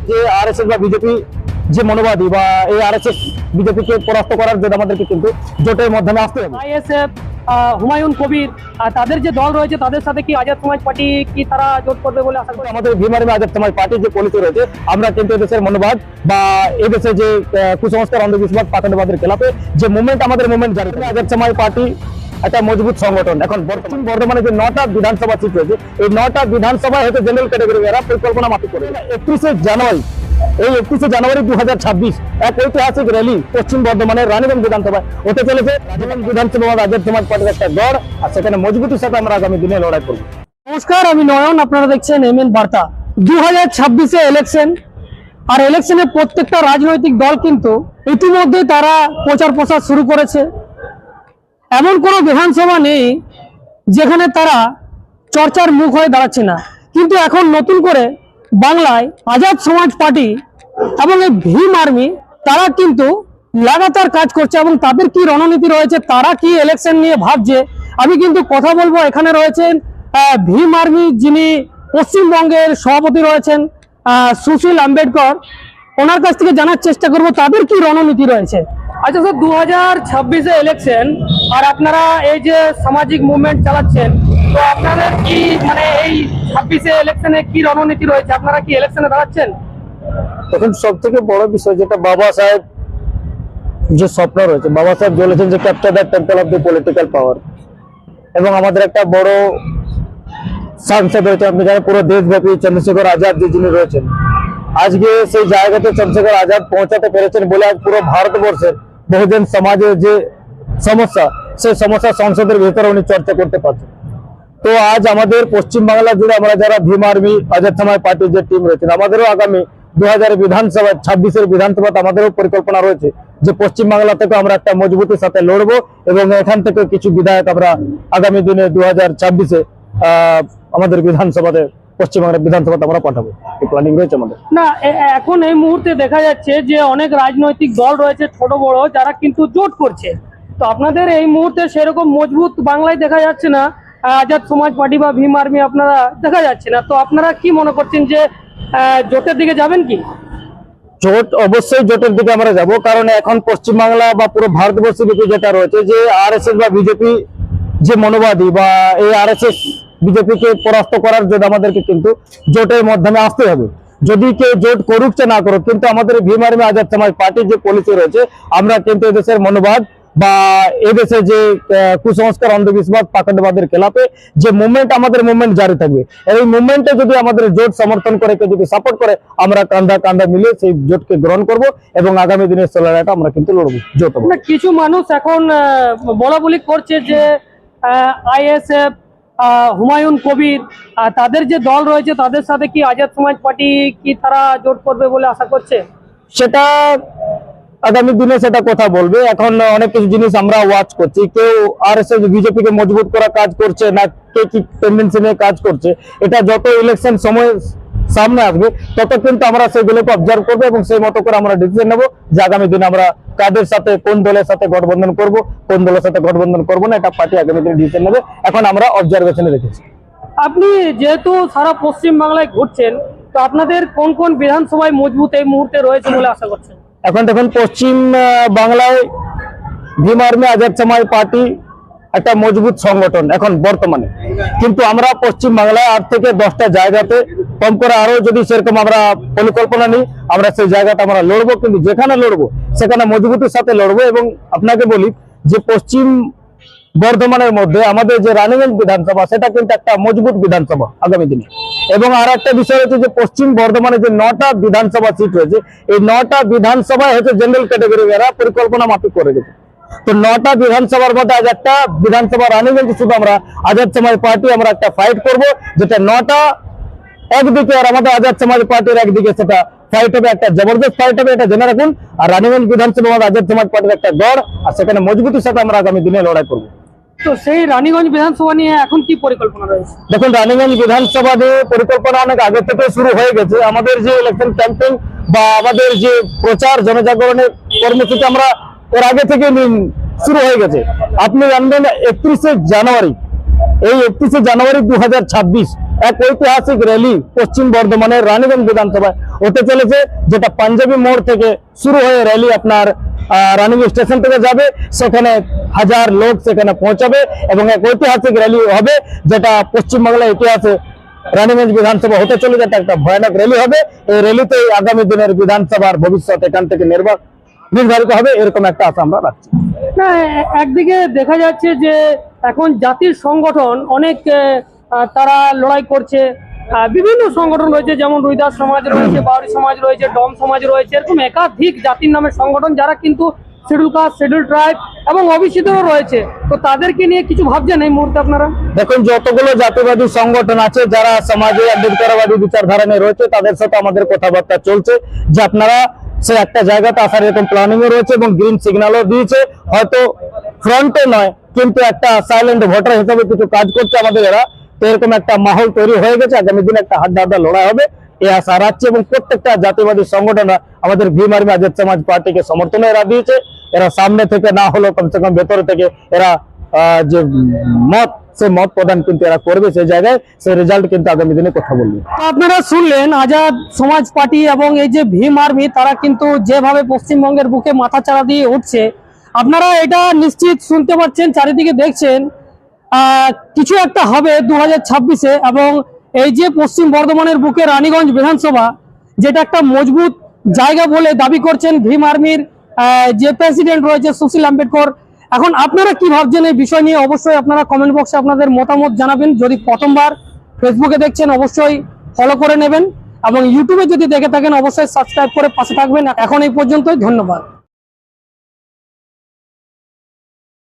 যে আরএসএস বা বিজেপি যে মনোবাদী বা এই আরএসএস বিজেপিকে পরাস্ত করার জন্য আমাদেরকে কিন্তু জোটের মাধ্যমে আসতে হবে। আইএসএফ হুমায়ুন কবির তাদের যে দল রয়েছে তাদের সাথে কি আজাদ সমাজ পার্টি কি তারা জোট করবে বলে আশা করি? আমাদের ভীম আর্মি আজাদ সমাজ পার্টি যে পলিসি রয়েছে, আমরা কিন্তু এদেশের মনোবাদ বা এদেশে যে কুসংস্কার, অন্ধবিশ্বাস, পাখণ্ডবাদের খেলাফে যে মুভমেন্ট, আমাদের মুভমেন্ট জারি থাকে। আজাদ সমাজ পার্টি একটা মজবুত সংগঠন। এখন পশ্চিম বর্ধমানে যে 9টা বিধানসভা সিট রয়েছে, এই 9টা বিধানসভায় হয়তো জেনারেল ক্যাটাগরি এরা পরিকল্পনা মাফিক করে। 31শে জানুয়ারি, এই 31শে জানুয়ারি 2026 এক ঐতিহাসিক র্যালি পশ্চিম বর্ধমানের রানীগঞ্জ বিধানসভায় হতে চলেছে। রানীগঞ্জ বিধানসভা আজাদ সমাজ পার্টির একটা গড়, আর সেখানে মজবুতির সাথে আমরা আগামী দিনে লড়াই করবো। নমস্কার, আমি নয়ন, আপনারা দেখছেন এমএন বার্তা। 2026-এ ইলেকশন, আর ইলেকশনে প্রত্যেকটা রাজনৈতিক দল কিন্তু ইতিমধ্যে তারা প্রচার প্রসার শুরু করেছে। এমন কোনো বিধানসভা নেই যেখানে তারা চর্চার মুখ হয়ে দাঁড়াচ্ছে না। কিন্তু এখন নতুন করে বাংলায় আজাদ সমাজ পার্টি এবং এই ভীম আর্মি তারা কিন্তু লাগাতার কাজ করছে, এবং তাদের কি রণনীতি রয়েছে, তারা কি ইলেকশন নিয়ে ভাবছে, আমি কিন্তু কথা বলবো। এখানে রয়েছেন ভীম আর্মি যিনি পশ্চিমবঙ্গের সভাপতি রয়েছেন সুশীল আম্বেদকর, ওনার কাছ থেকে জানার চেষ্টা করব তাদের কি রণনীতি রয়েছে। আচ্ছা স্যার, 2026-এ ইলেকশন, আর আপনারা এই যে সামাজিক মুভমেন্ট চালাচ্ছেন, তো আপনাদের কি মানে এই 26-এ ইলেকশনে কি রণনীতি রয়েছে? আপনারা কি ইলেকশনে দাঁড়াচ্ছেন? এখন সব থেকে বড় বিষয় যেটা বাবা সাহেব যে স্বপ্ন রয়েছে, বাবা সাহেব বলেছেন যে capture the temple of the political power, এবং আমাদের একটা বড় সাংসদ রয়েছে, আপনি জানেন পুরো দেশব্যাপী চন্দ্রশেখর আজাদ যিনি রয়েছেন। আজকে সেই জায়গাতে চন্দ্রশেখর আজাদ পৌঁছাতে পেরেছেন বলে আজ পুরো ভারতবর্ষের বহুজন সমাজের যে সমস্যা, সেই সমস্যা সংসদের ভেতরে উনি চর্চা করতে পারছেন। তো আজ আমাদের পশ্চিমবাংলা জুড়ে আমরা যারা ভীম আর্মি আজাদ সমাজ পার্টির যে টিম রয়েছেন, আমাদেরও আগামী 2026-এর বিধানসভাতে আমাদেরও পরিকল্পনা রয়েছে যে পশ্চিমবাংলা থেকে আমরা একটা মজবুতির সাথে লড়বো, এবং এখান থেকে কিছু বিধায়ক আমরা আগামী দিনে 2026-এ আমাদের বিধানসভাতে, পশ্চিমবাংলার বিধানসভাতে আমরা পাঠাবো। এই প্ল্যানিং রয়েছে আমাদের। না, এখন এই মুহূর্তে দেখা যাচ্ছে যে অনেক রাজনৈতিক দল রয়েছে ছোট বড়, যারা কিন্তু জোট করছে। তো আপনাদের এই মুহূর্তে সেরকম মজবুত বাংলায় দেখা যাচ্ছে না, আজাদ সমাজ পার্টি বা ভীম আর্মি আপনারা দেখা যাচ্ছে না। তো আপনারা কি মনে করছেন যে জোটের দিকে যাবেন কি? জোট, অবশ্যই জোটের দিকে আমরা যাব, কারণ এখন পশ্চিমবাংলা বা পুরো ভারতবর্ষের দিকে যেটা রয়েছে যে আরএসএস বা বিজেপি যে মনোবাদী বা এই আরএসএস বিজেপিকে পরাস্ত করার জন্য আমাদেরকে কিন্তু জোটের মাধ্যমে আসতে হবে। যদি কেউ জোট করুক না করুক, কিন্তু আমাদের ভীম আর্মি আজাদ সমাজ পার্টির যে পলিসি রয়েছে, আমরা কিন্তু এদেশের মনোবাদ বা এদেশে যে কুসংস্কার, অন্ধবিশ্বাস, পাখণ্ডবাদের খেলাফে যে মুভমেন্ট, আমাদের মুভমেন্ট জারি থাকবে। এই মুভমেন্টে যদি আমাদের জোট সমর্থন করে, কেউ যদি সাপোর্ট করে, আমরা কাঁধা কাঁধা মিলে সেই জোটকে গ্রহণ করব, এবং আগামী দিনের লড়াইটা আমরা কিন্তু লড়বো জোট। কিছু মানুষ এখন বলা বলি করছে যে আইএসএফ হুমায়ুন কবির তাদের যে দল রয়েছে তাদের সাথে কি আজাদ সমাজ পার্টি কি তারা জোট করবে বলে আশা করছে? সেটা আগামী দিনে সেটা কথা বলবে। এখন অনেক কিছু জিনিস আমরা ওয়াচ করছি, কেউ আরএসএস বিজেপি কে মজবুত করা কাজ করছে না, কে কি টেন্ডেন্সি নিয়ে কাজ করছে, এটা যত ইলেকশন সময় সামনে আসবে তত কিন্তু আমরা সেগুলোকে অবজার্ভ করবো, এবং সেই মতো করে আমরা ডিসিশন নেবো যে আগামী দিনে আমরা কাদের সাথে, কোন দলের সাথে গঠবন্ধন করব, কোন দলের সাথে গঠবন্ধন করবো না, এটা পার্টি আগামী দিনে ডিসিশন নেবে। এখন আমরা অবজারভেশনে রেখেছি। আপনি যেহেতু সারা পশ্চিম বাংলায় ঘুরছেন, তো আপনাদের কোন কোন বিধানসভায় মজবুত এই মুহূর্তে রয়েছে বলে আশা করছেন? এখন দেখুন, পশ্চিম বাংলায় ভীম আর্মি আজাদ সমাজ পার্টি একটা মজবুত সংগঠন এখন বর্তমানে, কিন্তু আমরা পশ্চিম বাংলায় 8 থেকে 10টা জায়গাতে, কম করে আরো যদি সেরকম আমরা পরিকল্পনা নিই, আমরা সেই জায়গাটা আমরা লড়বো, কিন্তু যেখানে লড়বো সেখানে মজবুতির সাথে লড়বো। এবং আপনাকে বলি যে পশ্চিম বর্ধমানের মধ্যে আমাদের যে রানীগঞ্জ বিধানসভা, সেটা কিন্তু একটা মজবুত বিধানসভা আগামী দিনে। এবং আর একটা বিষয় হচ্ছে যে পশ্চিম বর্ধমানে যে 9টা বিধানসভা সিট রয়েছে, এই 9টা বিধানসভায় হচ্ছে জেনারেল ক্যাটাগরি এরা পরিকল্পনা মাফিক করে গেছে। তো 9টা বিধানসভার মধ্যে আজ একটা বিধানসভা রানীগঞ্জ শুধু আমরা আজাদ সমাজ পার্টি আমরা একটা ফাইট করব, যেটা 9টা একদিকে আর আমাদের আজাদ সমাজ পার্টির একদিকে, সেটা ফাইট হবে, একটা জবরদস্ত ফাইট হবে, এটা জেনে রাখুন। আর রানীগঞ্জ বিধানসভা আমাদের আজাদ সমাজ পার্টির একটা গড়, আর সেখানে মজবুতির সাথে আমরা আগামী দিনে লড়াই করবো। তো সেই রানীগঞ্জ বিধানসভা নিয়ে এখন কি পরিকল্পনা রয়েছে? দেখুন, রানীগঞ্জ বিধানসভা নিয়ে পরিকল্পনা অনেক আগে থেকে শুরু হয়ে গেছে। আমাদের যে ইলেকশন ক্যাম্পেইন বা আমাদের যে প্রচার জনজাগরণের কর্মসূচি, আমরা এর আগে থেকে শুরু হয়ে গেছে। আপনি জানবেন 31শে জানুয়ারি, এই 31শে জানুয়ারি 2026 এক ঐতিহাসিক র্যালি পশ্চিম বর্ধমানের রানীগঞ্জ বিধানসভায় হতে চলেছে, যেটা পাঞ্জাবি মোড় থেকে শুরু হয়ে র্যালি আপনার রানীগঞ্জ স্টেশন থেকে যাবে, সেখানে হাজার লোক সেখানে পৌঁছাবে এবং এক ঐতিহাসিক র্যালি হবে, যেটা পশ্চিমবাংলার ইতিহাসে রানীগঞ্জ বিধানসভা হতে চলেছে। এটা একটা ভয়ানক র্যালি হবে। এই র্যালিতে আগামী দিনের বিধানসভার ভবিষ্যৎ এখান থেকে নির্ধারিত হবে, এরকম একটা আশা আমরা রাখছি। না, একদিকে দেখা যাচ্ছে যে এখন জাতির সংগঠন অনেক তারা লড়াই করছে। বিভিন্ন সংগঠন রয়েছে, যেমন রুইদাস সমাজ রয়েছে, বাউরি সমাজ রয়েছে, ডম সমাজ রয়েছে, এরকম একাধিক জাতির নামের সংগঠন যারা কিন্তু শিডিউল কাস্ট, শিডিউল ট্রাইব এবং ওবিসিদেরও রয়েছে। তো তাদেরকে নিয়ে কিছু ভাবছেন এই মুহূর্তে আপনারা? দেখুন, যতগুলো জাতিবাদী সংগঠন আছে যারা সমাজে আম্বেদকরবাদী বিচারধারা নিয়ে রয়েছে, তাদের সাথে আমাদের কথাবার্তা চলছে যে আপনারা সে একটা জায়গাতে আসার এরকম প্ল্যানিং রয়েছে এবং গ্রিন সিগন্যালও দিয়েছে। হয়তো ফ্রন্টে নয়, কিন্তু একটা সাইলেন্ট ভোটার হিসেবে কিছু কাজ করছে আমাদের এরা। তো এরকম একটা মাহল তৈরি হয়ে গেছে, আগামী দিনে একটা হাড্ডাহাড্ডা লড়াই হবে এই আশা রাখছে। এবং প্রত্যেকটা জাতিবাদী সংগঠনরা আমাদের ভীম আর্মি আজাদ সমাজ পার্টিকে সমর্থন এরা দিয়েছে। এরা সামনে থেকে না হলেও কমসে কম ভেতরে থেকে এরা যে মত, সে মত প্রদান কিন্তু এরা করবে সেই জায়গায়, সেই রেজাল্ট কিন্তু আগামী দিনে কথা বলবে। তো আপনারা শুনলেন আজাদ সমাজ পার্টি এবং এই যে ভীম আর্মি, তারা কিন্তু যেভাবে পশ্চিমবঙ্গের বুকে মাথা চাড়া দিয়ে উঠছে, আপনারা এটা নিশ্চিত শুনতে পাচ্ছেন, চারিদিকে দেখছেন কিছু একটা হবে 2026-এ। এবং এই যে পশ্চিম বর্ধমানের বুকে রানীগঞ্জ বিধানসভা, যেটা একটা মজবুত জায়গা বলে দাবি করছেন ভীম আর্মির যে প্রেসিডেন্ট রয়েছে সুশীল আম্বেদকর। এখন আপনারা কি ভাবছেন এই বিষয় নিয়ে? অবশ্যই আপনারা কমেন্ট বক্সে আপনাদের মতামত জানাবেন। যদি প্রথমবার ফেসবুকে দেখছেন অবশ্যই ফলো করে নেবেন এবং ইউটিউবে যদি দেখে থাকেন অবশ্যই সাবস্ক্রাইব করে পাশে থাকবেন। এখন এই পর্যন্তই, ধন্যবাদ।